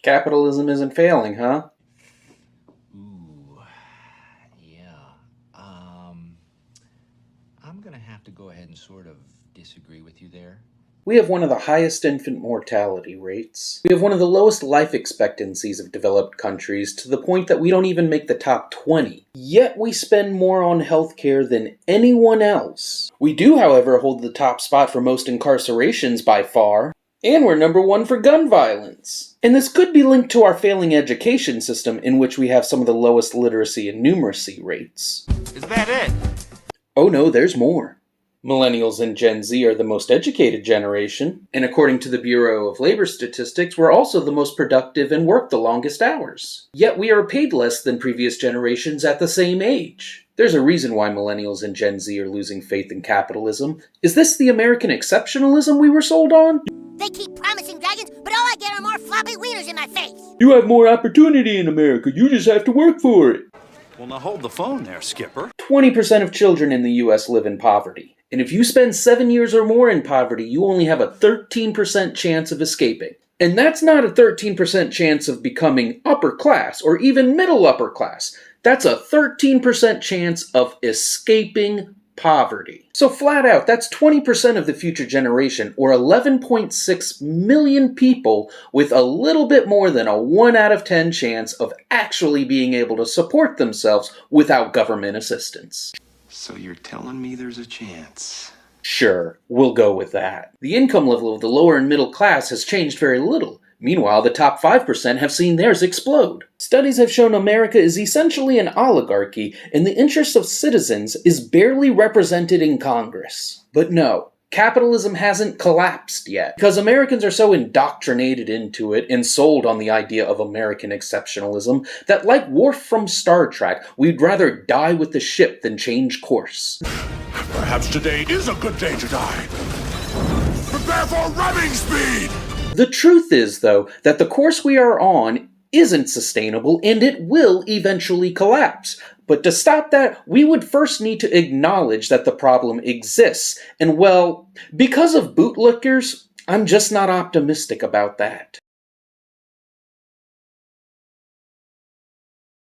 Capitalism isn't failing, huh? Ooh, yeah. I'm gonna have to go ahead and sort of disagree with you there. We have one of the highest infant mortality rates. We have one of the lowest life expectancies of developed countries, to the point that we don't even make the top 20. Yet we spend more on healthcare than anyone else. We do, however, hold the top spot for most incarcerations by far. And we're number one for gun violence. And this could be linked to our failing education system, in which we have some of the lowest literacy and numeracy rates. Is that it? Oh no, there's more. Millennials and Gen Z are the most educated generation, and according to the Bureau of Labor Statistics, we're also the most productive and work the longest hours. Yet we are paid less than previous generations at the same age. There's a reason why millennials and Gen Z are losing faith in capitalism. Is this the American exceptionalism we were sold on? They keep promising dragons, but all I get are more floppy wieners in my face. You have more opportunity in America, you just have to work for it. Well, now hold the phone there, Skipper. 20% of children in the US live in poverty. And if you spend 7 years or more in poverty, you only have a 13% chance of escaping. And that's not a 13% chance of becoming upper class or even middle upper class. That's a 13% chance of escaping poverty. So flat out, that's 20% of the future generation, or 11.6 million people with a little bit more than a 1 out of 10 chance of actually being able to support themselves without government assistance. So you're telling me there's a chance? Sure, we'll go with that. The income level of the lower and middle class has changed very little. Meanwhile, the top 5% have seen theirs explode. Studies have shown America is essentially an oligarchy, and the interests of citizens is barely represented in Congress. But no, capitalism hasn't collapsed yet, because Americans are so indoctrinated into it and sold on the idea of American exceptionalism that, like Worf from Star Trek, we'd rather die with the ship than change course. Perhaps today is a good day to die. Prepare for rubbing speed! The truth is, though, that the course we are on isn't sustainable and it will eventually collapse. But to stop that, we would first need to acknowledge that the problem exists. And well, because of bootlickers, I'm just not optimistic about that.